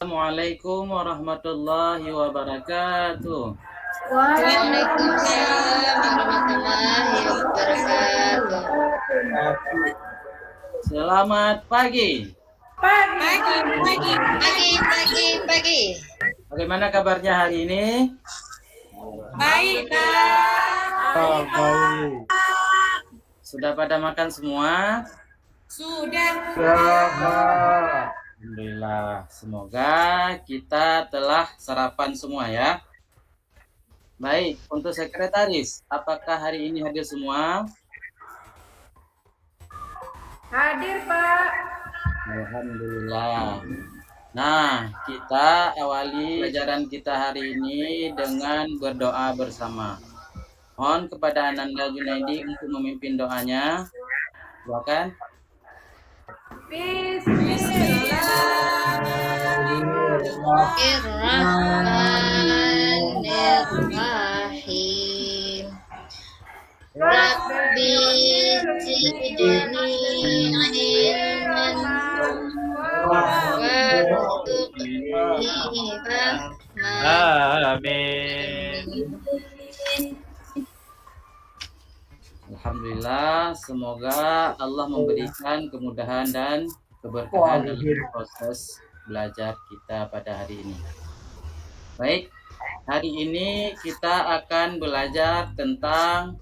Assalamualaikum warahmatullahi wabarakatuh. Waalaikumsalam warahmatullahi wabarakatuh. Selamat pagi. Pagi. Bagaimana kabarnya hari ini? Baik, Kak. Baik. Sudah pada makan semua? Sudah. Siapa? Alhamdulillah. Semoga kita telah sarapan semua ya. Baik, untuk sekretaris, apakah hari ini hadir semua? Hadir, Pak. Alhamdulillah. Nah, kita awali pelajaran kita hari ini dengan berdoa bersama. Mohon kepada Ananda Junaidi untuk memimpin doanya. Silakan. Bismillahirrahmanirrahim. Rabbi zidni ilman warzuqni fahman. Amin. Alhamdulillah, semoga Allah memberikan kemudahan dan keberkahan dalam proses belajar kita pada hari ini. Baik, hari ini kita akan belajar tentang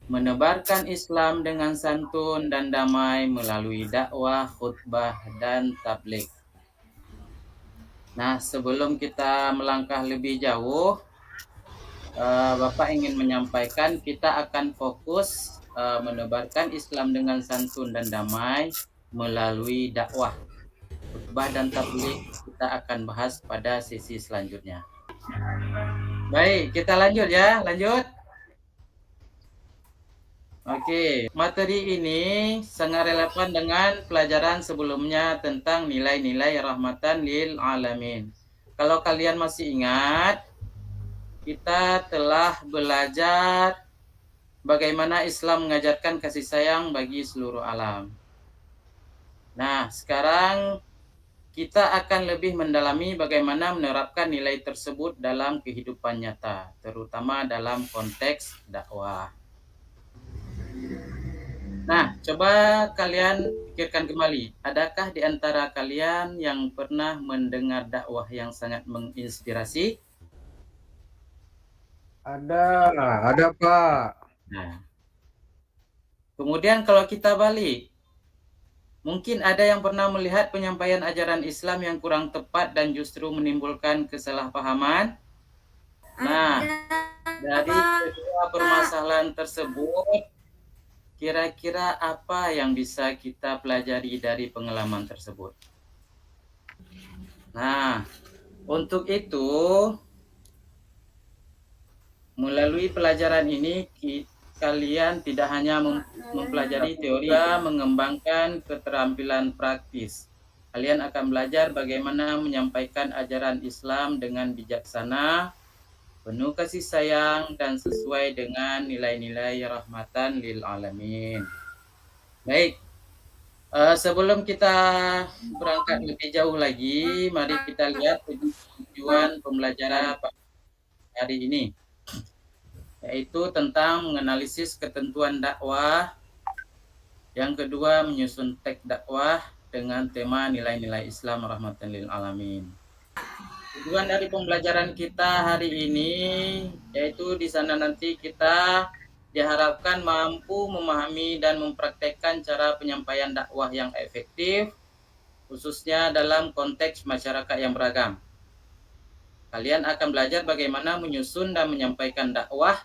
menebarkan Islam dengan santun dan damai melalui dakwah, khutbah, dan tabligh. Nah, sebelum kita melangkah lebih jauh, Bapak ingin menyampaikan kita akan fokus menebarkan Islam dengan santun dan damai melalui dakwah, khutbah, dan tabligh. Kita akan bahas pada sesi selanjutnya. Baik, kita lanjut ya. Lanjut. Oke, materi ini sangat relevan dengan pelajaran sebelumnya tentang nilai-nilai rahmatan lil alamin. Kalau kalian masih ingat, kita telah belajar bagaimana Islam mengajarkan kasih sayang bagi seluruh alam. Nah, sekarang kita akan lebih mendalami bagaimana menerapkan nilai tersebut dalam kehidupan nyata, terutama dalam konteks dakwah. Nah, coba kalian pikirkan kembali, adakah di antara kalian yang pernah mendengar dakwah yang sangat menginspirasi? Ada Pak. Nah, kemudian kalau kita balik, mungkin ada yang pernah melihat penyampaian ajaran Islam yang kurang tepat dan justru menimbulkan kesalahpahaman? Nah, dari kedua permasalahan tersebut, kira-kira apa yang bisa kita pelajari dari pengalaman tersebut? Nah, untuk itu, melalui pelajaran ini, kalian tidak hanya mempelajari teori, mengembangkan keterampilan praktis. Kalian akan belajar bagaimana menyampaikan ajaran Islam dengan bijaksana, penuh kasih sayang, dan sesuai dengan nilai-nilai rahmatan lil alamin. Baik, sebelum kita berangkat lebih jauh lagi, mari kita lihat tujuan pembelajaran hari ini, yaitu tentang menganalisis ketentuan dakwah. Yang kedua, menyusun teks dakwah dengan tema nilai-nilai Islam rahmatan lil alamin. Tujuan dari pembelajaran kita hari ini yaitu di sana nanti kita diharapkan mampu memahami dan mempraktekkan cara penyampaian dakwah yang efektif, khususnya dalam konteks masyarakat yang beragam. Kalian akan belajar bagaimana menyusun dan menyampaikan dakwah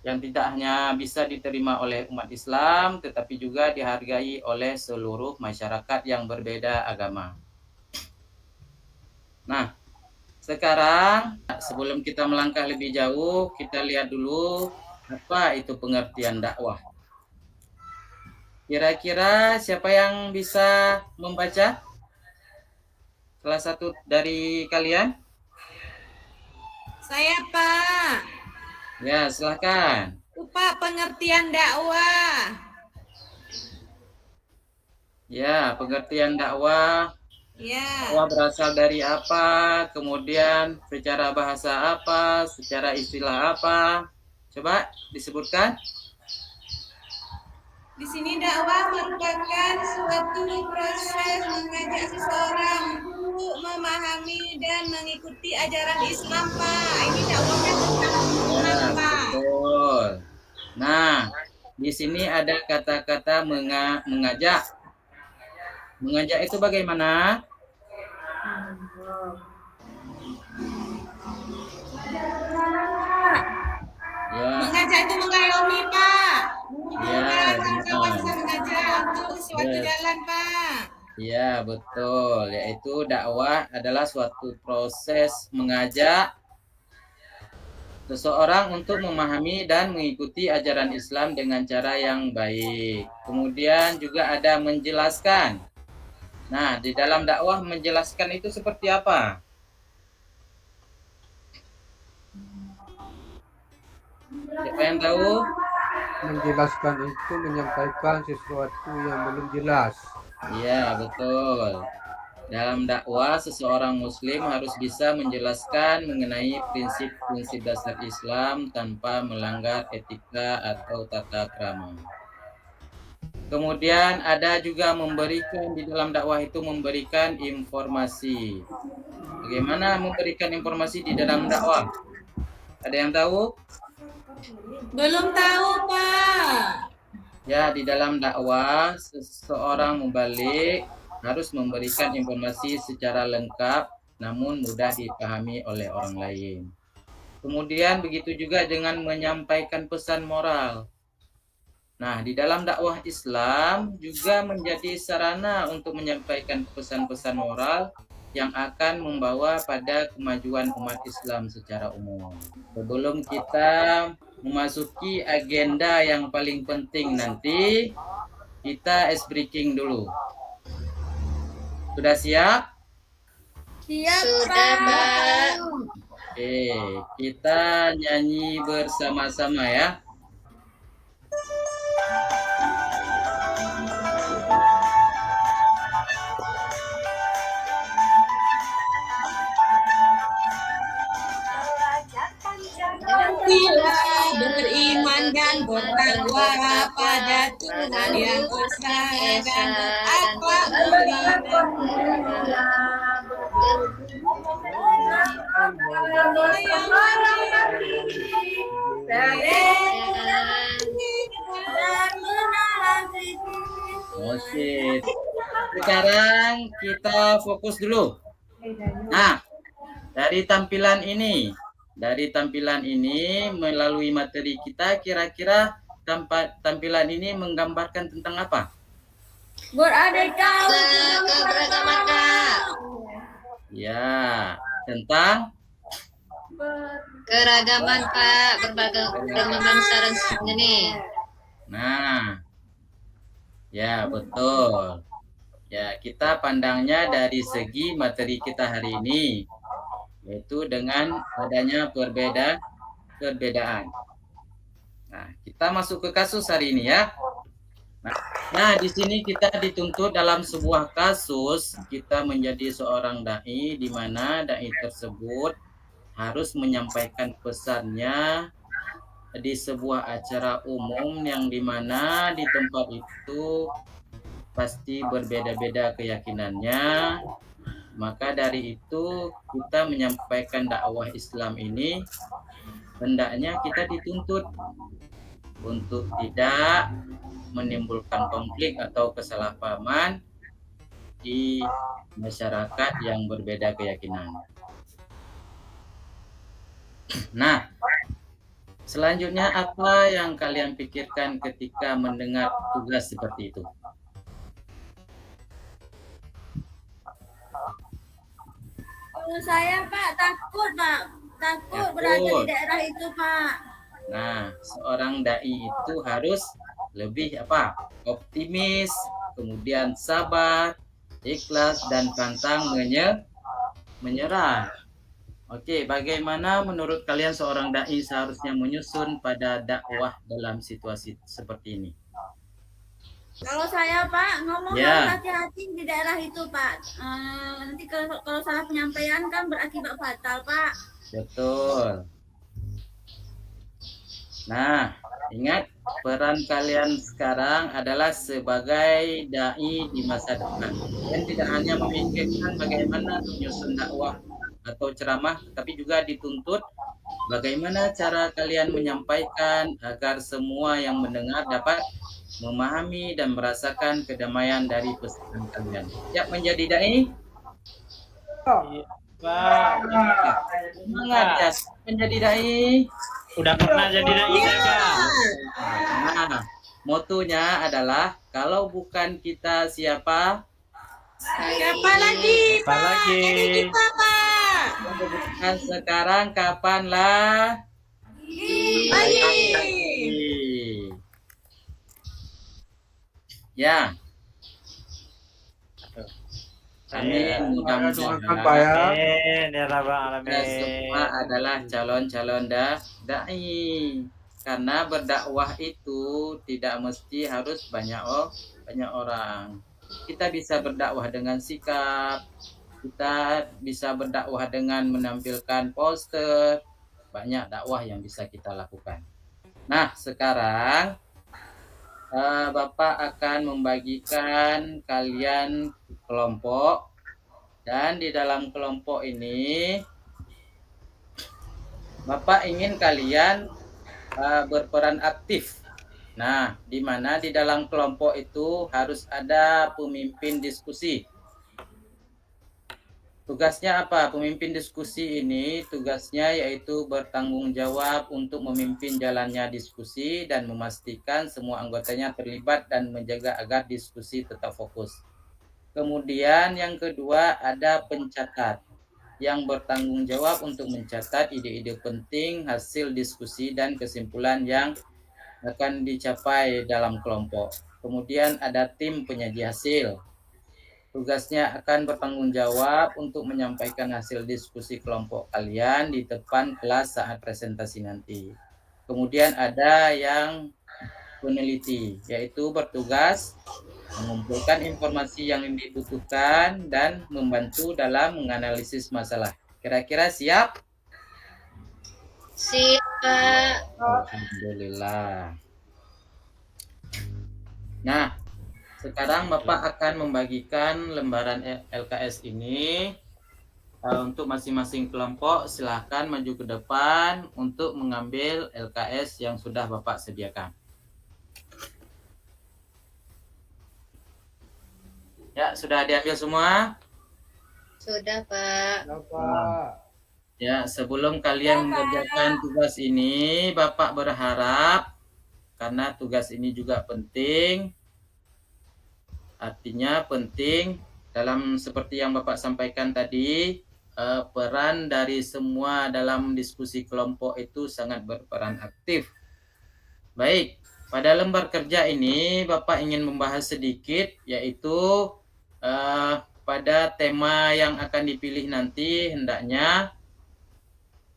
yang tidak hanya bisa diterima oleh umat Islam, tetapi juga dihargai oleh seluruh masyarakat yang berbeda agama. Nah, sekarang sebelum kita melangkah lebih jauh, kita lihat dulu apa itu pengertian dakwah. Kira-kira siapa yang bisa membaca? Salah satu dari kalian? Saya, Pak. Ya, silakan. Pak, pengertian dakwah. Ya, pengertian dakwah Ya. Dakwah berasal dari apa? Kemudian secara bahasa apa? Secara istilah apa? Coba disebutkan. Di sini dakwah merupakan suatu proses mengajak seseorang untuk memahami dan mengikuti ajaran Islam, Pak. Ini dakwahnya tentang Islam, Ya, Pak. betul. Nah, di sini ada kata-kata mengajak. Mengajak itu bagaimana? Ya, Mengajak itu mengayomi, Pak. ya, Kawan-kawan benar. bisa mengajak untuk suatu Yes. jalan, Pak. Ya, betul. Yaitu dakwah adalah suatu proses mengajak seseorang untuk memahami dan mengikuti ajaran Islam dengan cara yang baik. Kemudian juga ada menjelaskan. Nah, di dalam dakwah menjelaskan itu seperti apa? Siapa yang tahu? Menjelaskan itu menyampaikan sesuatu yang belum jelas. Iya, betul. Dalam dakwah, seseorang muslim harus bisa menjelaskan mengenai prinsip-prinsip dasar Islam tanpa melanggar etika atau tata krama. Kemudian ada juga memberikan di dalam dakwah itu memberikan informasi. Bagaimana memberikan informasi di dalam dakwah? Ada yang tahu? Belum tahu, Pak. Ya, di dalam dakwah seseorang mubalik harus memberikan informasi secara lengkap namun mudah dipahami oleh orang lain. Kemudian begitu juga dengan menyampaikan pesan moral. Nah, di dalam dakwah Islam juga menjadi sarana untuk menyampaikan pesan-pesan moral yang akan membawa pada kemajuan umat Islam secara umum. Sebelum kita memasuki agenda yang paling penting nanti, kita ice breaking dulu. Sudah siap? Siap, Sudah, Pak. Oke, kita nyanyi bersama-sama ya. Bila beriman dan bertakwa pada Tuhan yang Esa dan berakhlak mulia dan Oke. Sekarang kita fokus dulu. Nah, dari tampilan ini melalui materi kita kira-kira tampilan ini menggambarkan tentang apa? beraneka Keberagaman, Kak. Ya, tentang Keragaman, Pak. Berbagai bangsa dan jenis. nah, ya betul. Ya, kita pandangnya dari segi materi kita hari ini, yaitu dengan adanya perbedaan. Nah, kita masuk ke kasus hari ini ya. Nah, di sini kita dituntut dalam sebuah kasus kita menjadi seorang dai, di mana dai tersebut harus menyampaikan pesannya di sebuah acara umum yang dimana di tempat itu pasti berbeda-beda keyakinannya. Maka dari itu kita menyampaikan dakwah Islam ini hendaknya kita dituntut untuk tidak menimbulkan konflik atau kesalahpahaman di masyarakat yang berbeda keyakinan. Nah, selanjutnya apa yang kalian pikirkan ketika mendengar tugas seperti itu? Kalau saya, Pak, takut berada di daerah itu, Pak. Nah, seorang dai itu harus lebih optimis, kemudian sabar, ikhlas, dan pantang menyerah. Oke, bagaimana menurut kalian seorang dai seharusnya menyusun pada dakwah dalam situasi seperti ini? Kalau saya, Pak, ngomong Ya. harus hati-hati di daerah itu, Pak. nanti kalau salah penyampaian kan berakibat fatal, Pak. Betul. Nah, ingat peran kalian sekarang adalah sebagai dai di masa depan. Kalian tidak hanya memikirkan bagaimana menyusun dakwah atau ceramah, tetapi juga dituntut bagaimana cara kalian menyampaikan agar semua yang mendengar dapat memahami dan merasakan kedamaian dari pesan kalian. Siap menjadi dai? Pak, Semangat ya, siap menjadi dai. udah pernah jadi dai saya, Kak. Nah, motonya adalah kalau bukan kita siapa? Siapa lagi, Apa Pak? lagi? Jadi kita, Pak. Bukan sekarang, kapanlah? Lagi. Ya, Saya amin. Doakan Pak Mudah-mudahan ya. amin ya rabbal kita semua alamin. adalah calon-calon dai. Karena berdakwah itu tidak mesti harus banyak orang. Kita bisa berdakwah dengan sikap, kita bisa berdakwah dengan menampilkan poster, banyak dakwah yang bisa kita lakukan. Nah, sekarang Bapak akan membagikan kalian kelompok, dan di dalam kelompok ini Bapak ingin kalian berperan aktif. Nah, di mana di dalam kelompok itu harus ada pemimpin diskusi. Tugasnya apa? Pemimpin diskusi ini tugasnya yaitu bertanggung jawab untuk memimpin jalannya diskusi dan memastikan semua anggotanya terlibat dan menjaga agar diskusi tetap fokus. Kemudian yang kedua ada pencatat yang bertanggung jawab untuk mencatat ide-ide penting, hasil diskusi dan kesimpulan yang akan dicapai dalam kelompok. Kemudian ada tim penyaji hasil. Tugasnya akan bertanggung jawab untuk menyampaikan hasil diskusi kelompok kalian di depan kelas saat presentasi nanti. Kemudian ada yang peneliti, yaitu bertugas mengumpulkan informasi yang dibutuhkan dan membantu dalam menganalisis masalah. Kira-kira siap? Siap, Pak. Alhamdulillah. Nah, sekarang Bapak akan membagikan lembaran LKS ini untuk masing-masing kelompok. Silahkan maju ke depan untuk mengambil LKS yang sudah Bapak sediakan. Ya, sudah diambil semua? Sudah, Pak. Bapak. Ya, sebelum kalian mengerjakan tugas ini, Bapak berharap karena tugas ini juga penting. Artinya penting dalam seperti yang Bapak sampaikan tadi, peran dari semua dalam diskusi kelompok itu sangat berperan aktif. Baik, pada lembar kerja ini Bapak ingin membahas sedikit, yaitu pada tema yang akan dipilih nanti hendaknya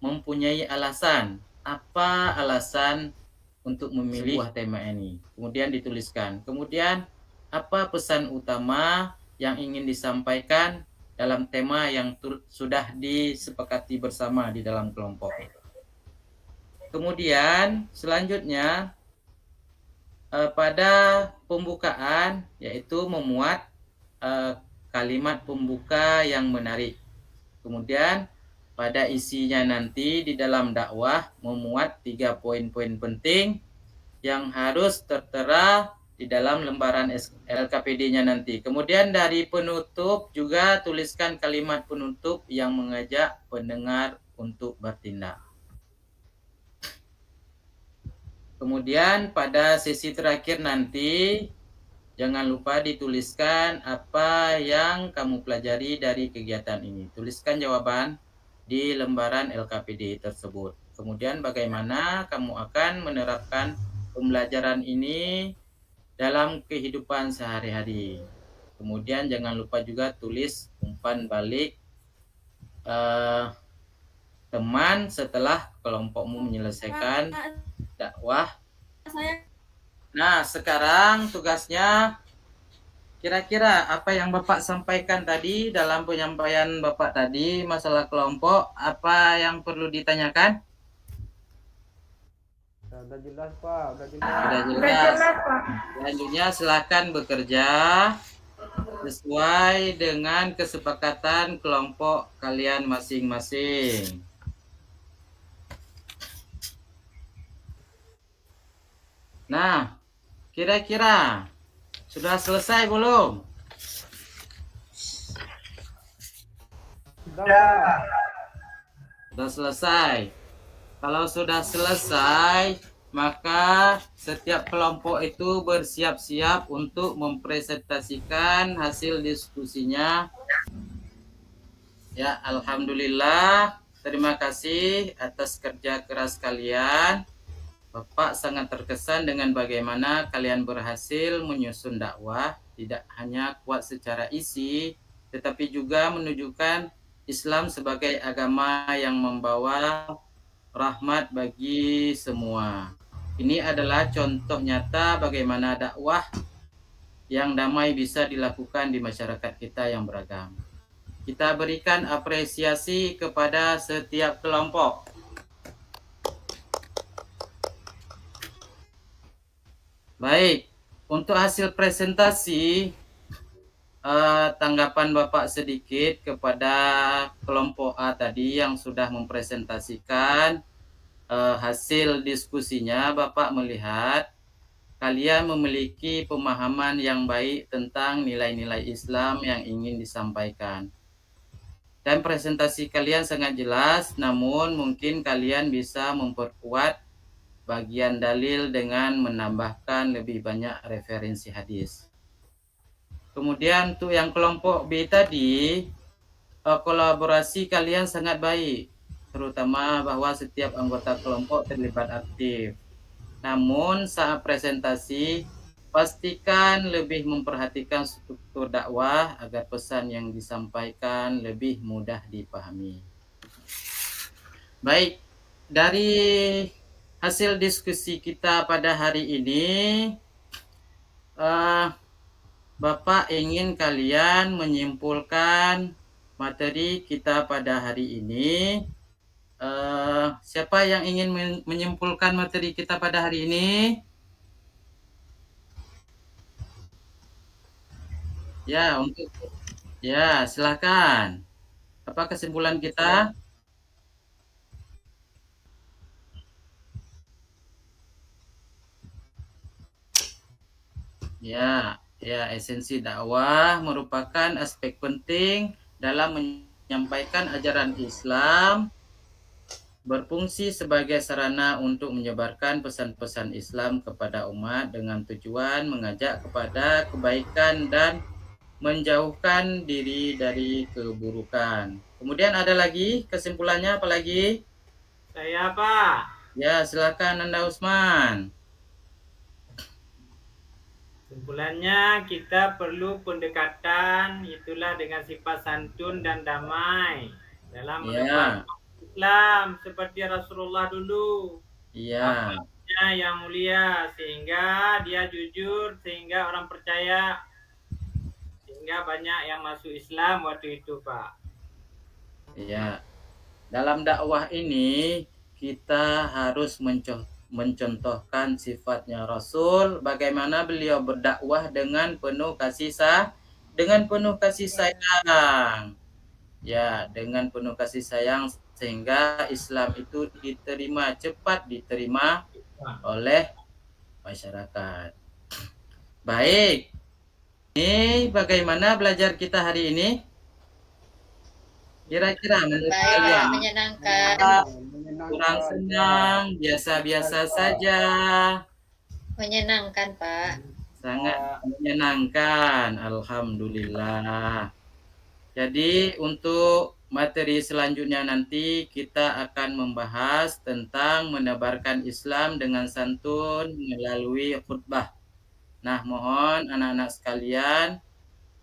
mempunyai alasan. Apa alasan untuk memilih sebuah tema ini? Kemudian dituliskan. Kemudian apa pesan utama yang ingin disampaikan dalam tema yang sudah disepakati bersama di dalam kelompok. Kemudian selanjutnya pada pembukaan yaitu memuat kalimat pembuka yang menarik. Kemudian pada isinya nanti di dalam dakwah memuat 3 poin-poin penting yang harus tertera di dalam lembaran LKPD-nya nanti. Kemudian dari penutup juga tuliskan kalimat penutup yang mengajak pendengar untuk bertindak. Kemudian pada sesi terakhir nanti jangan lupa dituliskan apa yang kamu pelajari dari kegiatan ini. Tuliskan jawaban di lembaran LKPD tersebut. Kemudian bagaimana kamu akan menerapkan pembelajaran ini dalam kehidupan sehari-hari. Kemudian jangan lupa juga tulis umpan balik teman setelah kelompokmu menyelesaikan dakwah. Nah, sekarang tugasnya Kira-kira apa yang Bapak sampaikan tadi dalam penyampaian Bapak tadi masalah kelompok, apa yang perlu ditanyakan? Udah jelas Pak, udah Sudah jelas. jelas. Selanjutnya silakan bekerja sesuai dengan kesepakatan kelompok kalian masing-masing. Nah, kira-kira sudah selesai belum? Sudah Pak. Sudah selesai. Kalau sudah selesai, maka setiap kelompok itu bersiap-siap untuk mempresentasikan hasil diskusinya. Ya, alhamdulillah. Terima kasih atas kerja keras kalian. Bapak sangat terkesan dengan bagaimana kalian berhasil menyusun dakwah, tidak hanya kuat secara isi, tetapi juga menunjukkan Islam sebagai agama yang membawa rahmat bagi semua. Ini adalah contoh nyata bagaimana dakwah yang damai bisa dilakukan di masyarakat kita yang beragam. Kita berikan apresiasi kepada setiap kelompok. Baik, untuk hasil presentasi, tanggapan Bapak sedikit kepada kelompok A tadi yang sudah mempresentasikan hasil diskusinya. Bapak melihat kalian memiliki pemahaman yang baik tentang nilai-nilai Islam yang ingin disampaikan. Dan presentasi kalian sangat jelas, namun mungkin kalian bisa memperkuat bagian dalil dengan menambahkan lebih banyak referensi hadis. Kemudian untuk yang kelompok B tadi, kolaborasi kalian sangat baik, terutama bahwa setiap anggota kelompok terlibat aktif. Namun saat presentasi, pastikan lebih memperhatikan struktur dakwah agar pesan yang disampaikan lebih mudah dipahami. Baik, dari hasil diskusi kita pada hari ini, Bapak ingin kalian menyimpulkan materi kita pada hari ini. Siapa yang ingin menyimpulkan materi kita pada hari ini? Ya, silakan. Apa kesimpulan kita? Ya, esensi dakwah merupakan aspek penting dalam menyampaikan ajaran Islam, berfungsi sebagai sarana untuk menyebarkan pesan-pesan Islam kepada umat dengan tujuan mengajak kepada kebaikan dan menjauhkan diri dari keburukan. Kemudian ada lagi kesimpulannya apa lagi? Saya Pak. Ya, silakan Anda Usman. Kesimpulannya kita perlu pendekatan itulah dengan sifat santun dan damai dalam menebar Islam seperti Rasulullah dulu. Iya. Yang mulia sehingga dia jujur sehingga orang percaya sehingga banyak yang masuk Islam waktu itu Pak. Iya. Dalam dakwah ini kita harus mencontohkan sifatnya Rasul, bagaimana beliau berdakwah dengan penuh kasih sayang. Ya, dengan penuh kasih sayang sehingga Islam itu cepat diterima oleh masyarakat. Baik. Ini bagaimana belajar kita hari ini? Kira-kira menurut kalian? Menyenangkan. Kurang senang, biasa-biasa saja. Menyenangkan, Pak. Sangat menyenangkan, alhamdulillah. Jadi untuk materi selanjutnya nanti kita akan membahas tentang menebarkan Islam dengan santun melalui khutbah. Nah, mohon anak-anak sekalian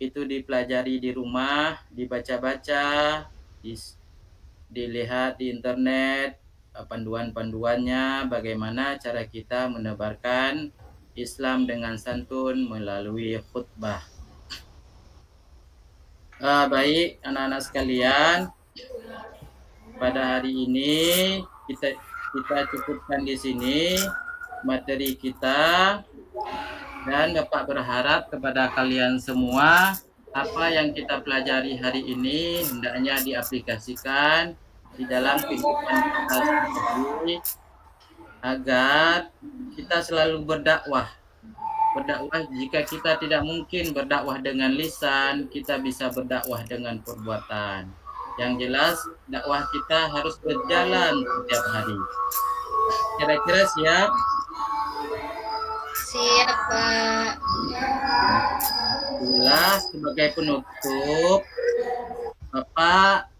itu dipelajari di rumah, dibaca-baca, dilihat di internet panduan-panduannya bagaimana cara kita menebarkan Islam dengan santun melalui khutbah. Baik anak-anak sekalian, pada hari ini kita cukupkan di sini materi kita, dan Bapak berharap kepada kalian semua apa yang kita pelajari hari ini hendaknya diaplikasikan di dalam kehidupan kita sehari-hari agar kita selalu berdakwah. Jika kita tidak mungkin berdakwah dengan lisan, kita bisa berdakwah dengan perbuatan. Yang jelas dakwah kita harus berjalan setiap hari. Kira-kira siap? Siap, Pak. Jelas sebagai penutup, Bapak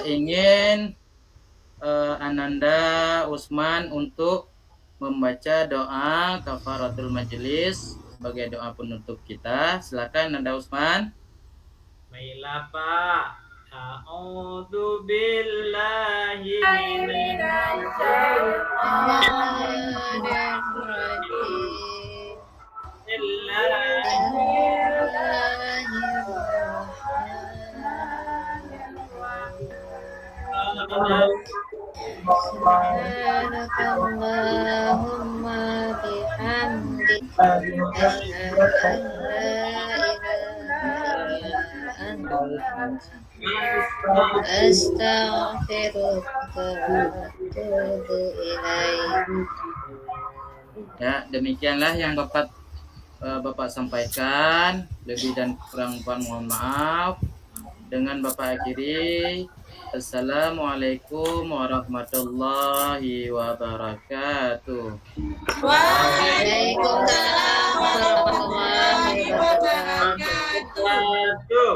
ingin Ananda Usman untuk membaca doa kafaratul majelis sebagai doa penutup kita. Silakan Ananda Usman. Baiklah Pak. A'udzu billahi minasy Subhanakallahumma bihamdika asyhadu an la ilaha illa anta astaghfiruka wa atubu ilaik. Ya, demikianlah yang Bapak sampaikan. Lebih dan kurang mohon maaf. Dengan Bapak akhiri, Assalamualaikum warahmatullahi wabarakatuh. Waalaikumsalam warahmatullahi wabarakatuh. Wabarakatuh.